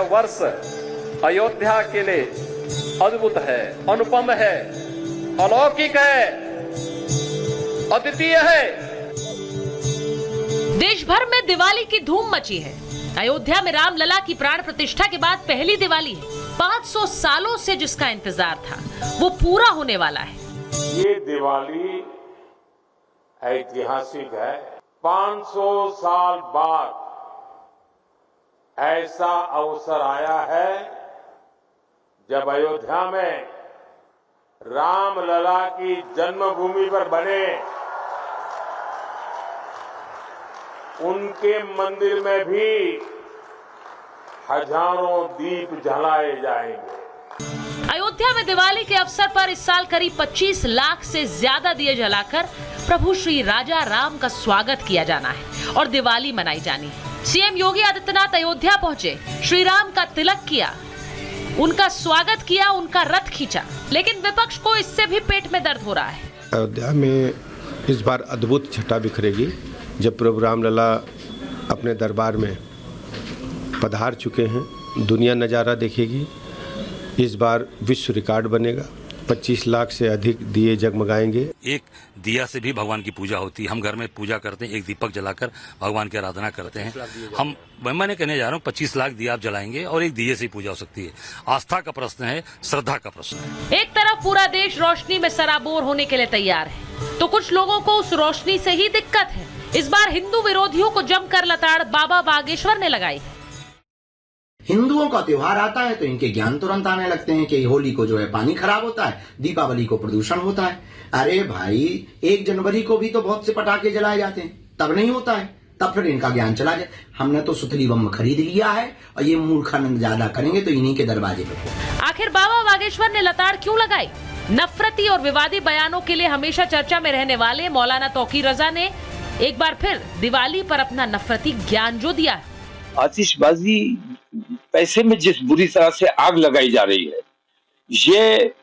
वर्ष अयोध्या के लिए अद्भुत है, अनुपम है, अलौकिक है, अद्वितीय है। देश भर में दिवाली की धूम मची है। अयोध्या में रामलला की प्राण प्रतिष्ठा के बाद पहली दिवाली है। 500 सालों से जिसका इंतजार था वो पूरा होने वाला है। ये दिवाली ऐतिहासिक है। 500 साल बाद ऐसा अवसर आया है जब अयोध्या में रामलला की जन्मभूमि पर बने उनके मंदिर में भी हजारों दीप जलाए जाएंगे। अयोध्या में दिवाली के अवसर पर इस साल करीब 25 लाख से ज्यादा दिए जलाकर प्रभु श्री राजा राम का स्वागत किया जाना है और दिवाली मनाई जानी है। सीएम योगी आदित्यनाथ अयोध्या पहुंचे, श्री राम का तिलक किया, उनका स्वागत किया, उनका रथ खींचा, लेकिन विपक्ष को इससे भी पेट में दर्द हो रहा है। अयोध्या में इस बार अद्भुत छटा बिखरेगी जब प्रभु रामलला अपने दरबार में पधार चुके हैं। दुनिया नज़ारा देखेगी। इस बार विश्व रिकॉर्ड बनेगा। 25 लाख से अधिक दिए जगमगाएंगे। एक दिया से भी भगवान की पूजा होती है। हम घर में पूजा करते हैं, एक दीपक जलाकर भगवान की आराधना करते हैं। मैंने कहने जा रहा हूँ 25 लाख दिया आप जलाएंगे और एक दिए से पूजा हो सकती है। आस्था का प्रश्न है, श्रद्धा का प्रश्न है। एक तरफ पूरा देश रोशनी में सराबोर होने के लिए तैयार है तो कुछ लोगों को उस रोशनी से ही दिक्कत है। इस बार हिंदू विरोधियों को जमकर लताड़ बाबा बागेश्वर ने लगाई है। हिंदुओं का त्योहार आता है तो इनके ज्ञान तुरंत आने लगते हैं कि होली को जो है पानी खराब होता है, दीपावली को प्रदूषण होता है। अरे भाई 1 जनवरी को भी तो बहुत से पटाखे जलाए जाते हैं, तब नहीं होता है, तब फिर इनका ज्ञान चला जाए। हमने तो सुतली बम खरीद लिया है और ये मूर्खानंद ज्यादा करेंगे तो इन्हीं के दरवाजे पर। आखिर बाबा बागेश्वर ने लताड़ क्यों लगाई? नफरती और विवादी बयानों के लिए हमेशा चर्चा में रहने वाले मौलाना तौकीर रजा ने एक बार फिर दिवाली पर अपना नफरती ज्ञान जो दिया है। आतिशबाजी पैसे में जिस बुरी तरह से आग लगाई जा रही है, ये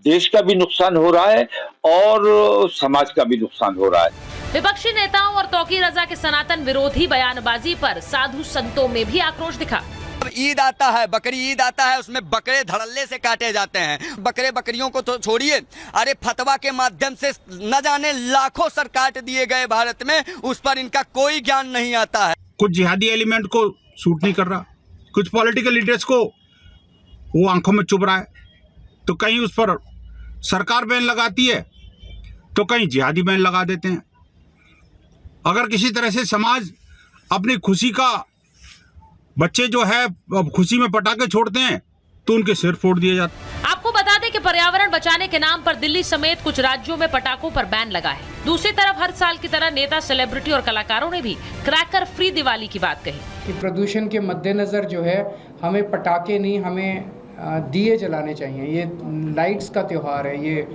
देश का भी नुकसान हो रहा है और समाज का भी नुकसान हो रहा है। विपक्षी नेताओं और तौकीर रजा के सनातन विरोधी बयानबाजी पर साधु संतों में भी आक्रोश दिखा। ईद आता है, बकरी ईद आता है, उसमें बकरे धड़ल्ले से काटे जाते हैं। बकरे बकरियों को तो छोड़िए, अरे फतवा के माध्यम से न जाने लाखों सर काट दिए गए भारत में, उस पर इनका कोई ज्ञान नहीं आता है। कुछ जिहादी एलिमेंट को सूट नहीं कर रहा, कुछ पॉलिटिकल लीडर्स को वो आंखों में चुभ रहा है, तो कहीं उस पर सरकार बैन लगाती है तो कहीं जिहादी बैन लगा देते हैं। अगर किसी तरह से समाज अपनी खुशी का, बच्चे जो है खुशी में पटाखे छोड़ते हैं तो उनके सिर फोड़ दिए जाते हैं। आपको बता दें कि पर्यावरण बचाने के नाम पर दिल्ली समेत कुछ राज्यों में पटाखों पर बैन लगा है। दूसरी तरफ हर साल की तरह नेता, सेलिब्रिटी और कलाकारों ने भी क्रैकर फ्री दिवाली की बात कही कि प्रदूषण के मद्देनजर जो है हमें पटाखे नहीं, हमें दिए जलाने चाहिए। ये लाइट्स का त्योहार है, ये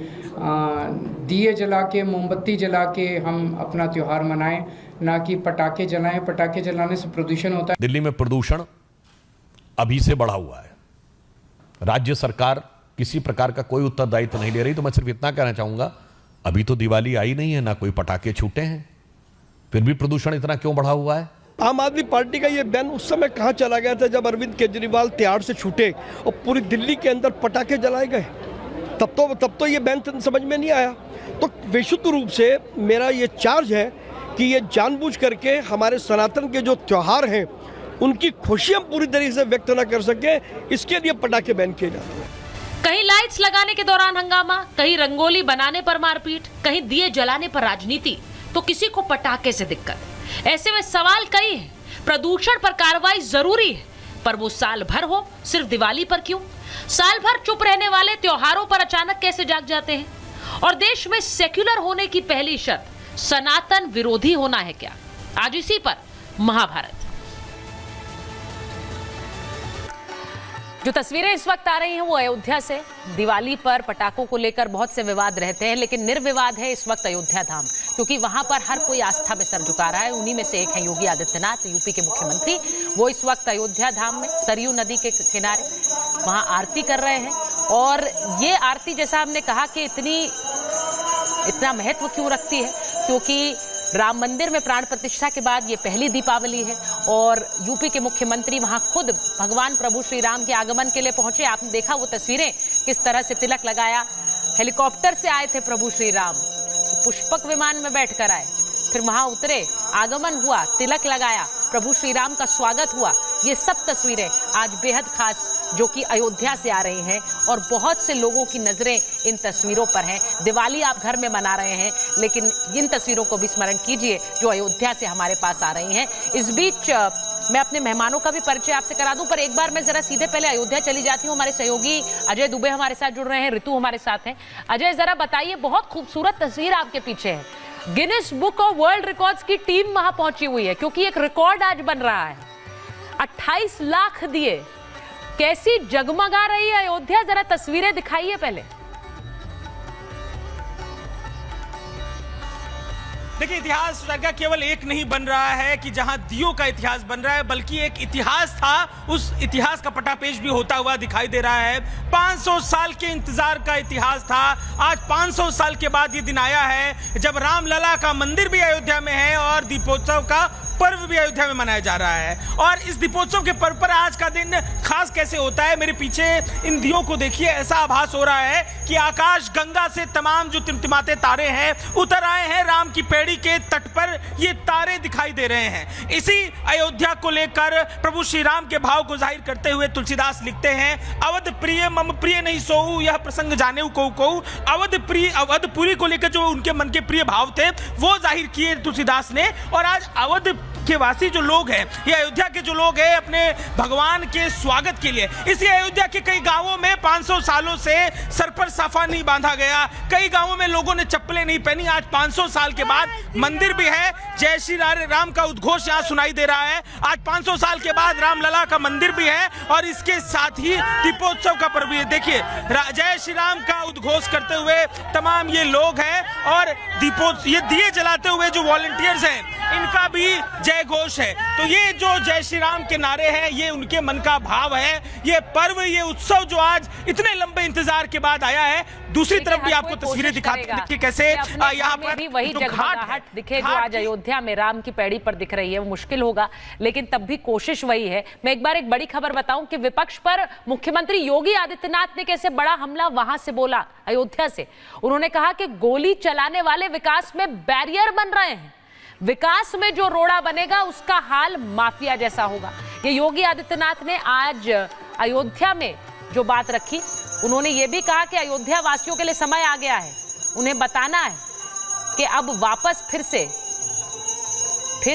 दिए जला के, मोमबत्ती जला के हम अपना त्योहार मनाएं, ना कि पटाखे जलाएं। पटाखे जलाने से प्रदूषण होता है। दिल्ली में प्रदूषण अभी से बढ़ा हुआ है। राज्य सरकार किसी प्रकार का कोई उत्तरदायित्व नहीं ले रही। तो मैं सिर्फ इतना कहना चाहूंगा, अभी तो दिवाली आई नहीं है, ना कोई पटाखे छूटे हैं, फिर भी प्रदूषण इतना क्यों बढ़ा हुआ है? आम आदमी पार्टी का ये बैन उस समय कहाँ चला गया था जब अरविंद केजरीवाल तिहाड़ से छूटे और पूरी दिल्ली के अंदर पटाखे जलाए गए। तब तो ये बैन समझ में नहीं आया। तो विशुद्ध रूप से मेरा ये चार्ज है कि ये जानबूझ करके हमारे सनातन के जो त्योहार हैं उनकी खुशियां पूरी तरीके से व्यक्त न कर सके, इसके लिए पटाखे बैन किए जाते हैं। कहीं लाइट्स लगाने के दौरान हंगामा, कहीं रंगोली बनाने पर मारपीट, कहीं दिए जलाने पर राजनीति, तो किसी को पटाखे से दिक्कत। ऐसे में सवाल कई है। प्रदूषण पर कार्रवाई जरूरी है, पर वो साल भर हो, सिर्फ दिवाली पर क्यों? साल भर चुप रहने वाले त्योहारों पर अचानक कैसे जाग जाते हैं? और देश में सेक्युलर होने की पहली शर्त सनातन विरोधी होना है क्या? आज इसी पर महाभारत। जो तस्वीरें इस वक्त आ रही हैं वो अयोध्या से। दिवाली पर पटाखों को लेकर बहुत से विवाद रहते हैं, लेकिन निर्विवाद है इस वक्त अयोध्या धाम, क्योंकि वहां पर हर कोई आस्था में सर झुका रहा है। उन्हीं में से एक है योगी आदित्यनाथ, यूपी के मुख्यमंत्री। वो इस वक्त अयोध्या धाम में सरयू नदी के किनारे वहां आरती कर रहे हैं। और ये आरती, जैसा हमने कहा कि इतना महत्व क्यों रखती है, क्योंकि राम मंदिर में प्राण प्रतिष्ठा के बाद ये पहली दीपावली है और यूपी के मुख्यमंत्री वहां खुद भगवान प्रभु श्री राम के आगमन के लिए पहुंचे। आपने देखा वो तस्वीरें, किस तरह से तिलक लगाया। हेलीकॉप्टर से आए थे प्रभु श्री राम, पुष्पक विमान में बैठकर आए, फिर वहां उतरे, आगमन हुआ, तिलक लगाया, प्रभु श्री राम का स्वागत हुआ। ये सब तस्वीरें आज बेहद खास जो कि अयोध्या से आ रही हैं और बहुत से लोगों की नजरें इन तस्वीरों पर हैं। दिवाली आप घर में मना रहे हैं, लेकिन इन तस्वीरों को भी स्मरण कीजिए जो अयोध्या से हमारे पास आ रही हैं। इस बीच मैं अपने मेहमानों का भी परिचय आपसे करा दूं, पर एक बार मैं जरा सीधे पहले अयोध्या चली जाती हूं। हमारे सहयोगी अजय दुबे हमारे साथ जुड़ रहे हैं, ऋतु हमारे साथ हैं। अजय, जरा बताइए, बहुत खूबसूरत तस्वीर आपके पीछे है। Guinness book of world records की टीम वहां पहुंची हुई है क्योंकि एक रिकॉर्ड आज बन रहा है। 28 लाख दिए, कैसी जगमगा रही है अयोध्या, जरा तस्वीरें दिखाइए पहले। देखिए, इतिहास का केवल एक नहीं बन रहा है कि जहां दियों का इतिहास बन रहा है, बल्कि एक इतिहास था, उस इतिहास का पटापेश भी होता हुआ दिखाई दे रहा है। 500 साल के इंतजार का इतिहास था। आज 500 साल के बाद ये दिन आया है जब रामलला का मंदिर भी अयोध्या में है और दीपोत्सव का पर्व भी अयोध्या में मनाया जा रहा है। और इस दीपोत्सव के पर्व पर आज का दिन खास कैसे होता है, मेरे पीछे इन दियों को देखिए, ऐसा आभास हो रहा है कि आकाश गंगा से तमाम जो टिमटिमाते तारे हैं उतर आए हैं। राम की पैड़ी के तट पर ये तारे दिखाई दे रहे हैं। इसी अयोध्या को लेकर प्रभु श्री राम के भाव को जाहिर करते हुए तुलसीदास लिखते हैं, अवध प्रिय मम प्रिय नहीं सोऊ, यह प्रसंग जाने को अवधपुरी को लेकर जो उनके मन के प्रिय भाव थे वो जाहिर किए तुलसीदास ने। और आज अवध के वासी जो लोग हैं, ये अयोध्या के जो लोग हैं, अपने भगवान के स्वागत के लिए, इसी अयोध्या के कई गांवों में 500 सालों से सर पर साफा नहीं बांधा गया, कई गांवों में लोगों ने चप्पलें नहीं पहनी। आज 500 साल के बाद मंदिर भी है, जय श्री राम का उद्घोष यहाँ सुनाई दे रहा है। आज 500 साल के बाद रामलला का मंदिर भी है और इसके साथ ही दीपोत्सव का पर्व भी है। देखिए, जय श्री राम का उद्घोष करते हुए तमाम ये लोग हैं और ये दिए जलाते हुए जो वॉलंटियर्स हैं, इनका भी जय घोष है। तो ये जो जय श्री राम के नारे हैं, ये उनके मन का भाव है। ये पर्व, ये उत्सव जो आज इतने लंबे इंतजार के बाद आया है। दूसरी तरफ भी आपको तस्वीरें दिखाते हैं कैसे यहाँ पर भी वही जगमगाहट दिखे जो आज अयोध्या में राम की पैड़ी पर दिख रही है। वो मुश्किल होगा, लेकिन तब भी कोशिश वही है। मैं एक बार एक बड़ी खबर बताऊं कि विपक्ष पर मुख्यमंत्री योगी आदित्यनाथ ने कैसे बड़ा हमला वहां से बोला, अयोध्या से। उन्होंने कहा कि गोली चलाने वाले विकास में बैरियर बन रहे हैं, विकास में जो रोड़ा बनेगा उसका हाल माफिया जैसा होगा। ये योगी आदित्यनाथ ने आज अयोध्या में जो बात रखी, उन्होंने ये भी कहा कि अयोध्या वासियों के लिए समय आ गया है, उन्हें बताना है कि अब वापस फिर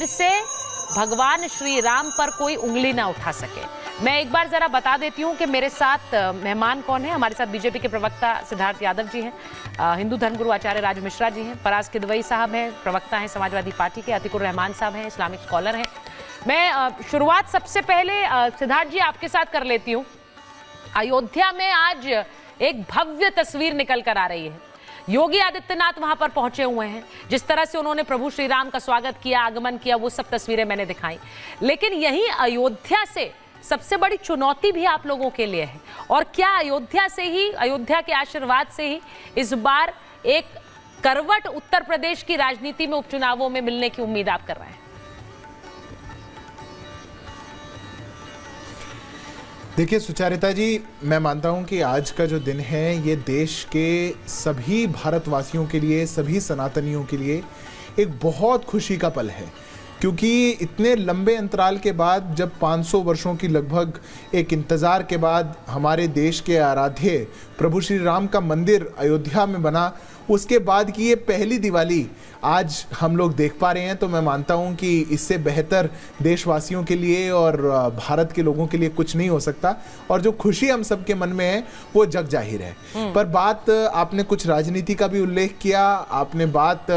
से भगवान श्री राम पर कोई उंगली ना उठा सके। मैं एक बार जरा बता देती हूं कि मेरे साथ मेहमान कौन है। हमारे साथ बीजेपी के प्रवक्ता सिद्धार्थ यादव जी हैं, हिंदू धर्मगुरु आचार्य राज मिश्रा जी हैं, फराज किदवई साहब हैं, प्रवक्ता हैं समाजवादी पार्टी के, अतिकुर रहमान साहब हैं, इस्लामिक स्कॉलर हैं। मैं शुरुआत सबसे पहले सिद्धार्थ जी आपके साथ कर लेती हूँ। अयोध्या में आज एक भव्य तस्वीर निकल कर आ रही है। योगी आदित्यनाथ वहां पर पहुंचे हुए हैं, जिस तरह से उन्होंने प्रभु श्री राम का स्वागत किया, आगमन किया, वो सब तस्वीरें मैंने दिखाई। लेकिन यही अयोध्या से सबसे बड़ी चुनौती भी आप लोगों के लिए है। और क्या अयोध्या से ही, अयोध्या के आशीर्वाद से ही इस बार एक करवट उत्तर प्रदेश की राजनीति में उपचुनावों में मिलने की उम्मीद आप कर रहे हैं? देखिए सुचारिता जी, मैं मानता हूं कि आज का जो दिन है ये देश के सभी भारतवासियों के लिए, सभी सनातनियों के लिए एक बहुत खुशी का पल है, क्योंकि इतने लंबे अंतराल के बाद, जब 500 वर्षों की लगभग एक इंतज़ार के बाद हमारे देश के आराध्य प्रभु श्री राम का मंदिर अयोध्या में बना, उसके बाद की ये पहली दिवाली आज हम लोग देख पा रहे हैं। तो मैं मानता हूं कि इससे बेहतर देशवासियों के लिए और भारत के लोगों के लिए कुछ नहीं हो सकता। और जो खुशी हम सबके मन में है वो जग जाहिर है। पर बात आपने कुछ राजनीति का भी उल्लेख किया, आपने बात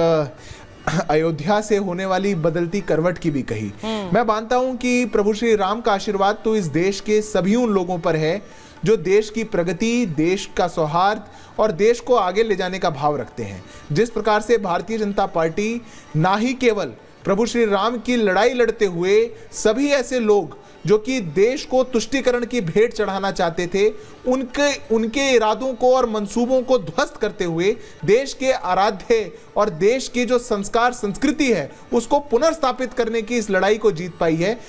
अयोध्या से होने वाली बदलती करवट की भी कही। मैं मानता हूं कि प्रभु श्री राम का आशीर्वाद तो इस देश के सभी उन लोगों पर है जो देश की प्रगति, देश का सौहार्द और देश को आगे ले जाने का भाव रखते हैं। जिस प्रकार से भारतीय जनता पार्टी ना ही केवल प्रभु श्री राम की लड़ाई लड़ते हुए सभी ऐसे लोग जो कि देश को तुष्टीकरण की भेंट चढ़ाना चाहते थे, उनके इरादों को और मंसूबों को ध्वस्त करते हुए देश के आराध्य और देश की जो संस्कार संस्कृति है उसको पुनर्स्थापित करने की इस लड़ाई को जीत पाई है।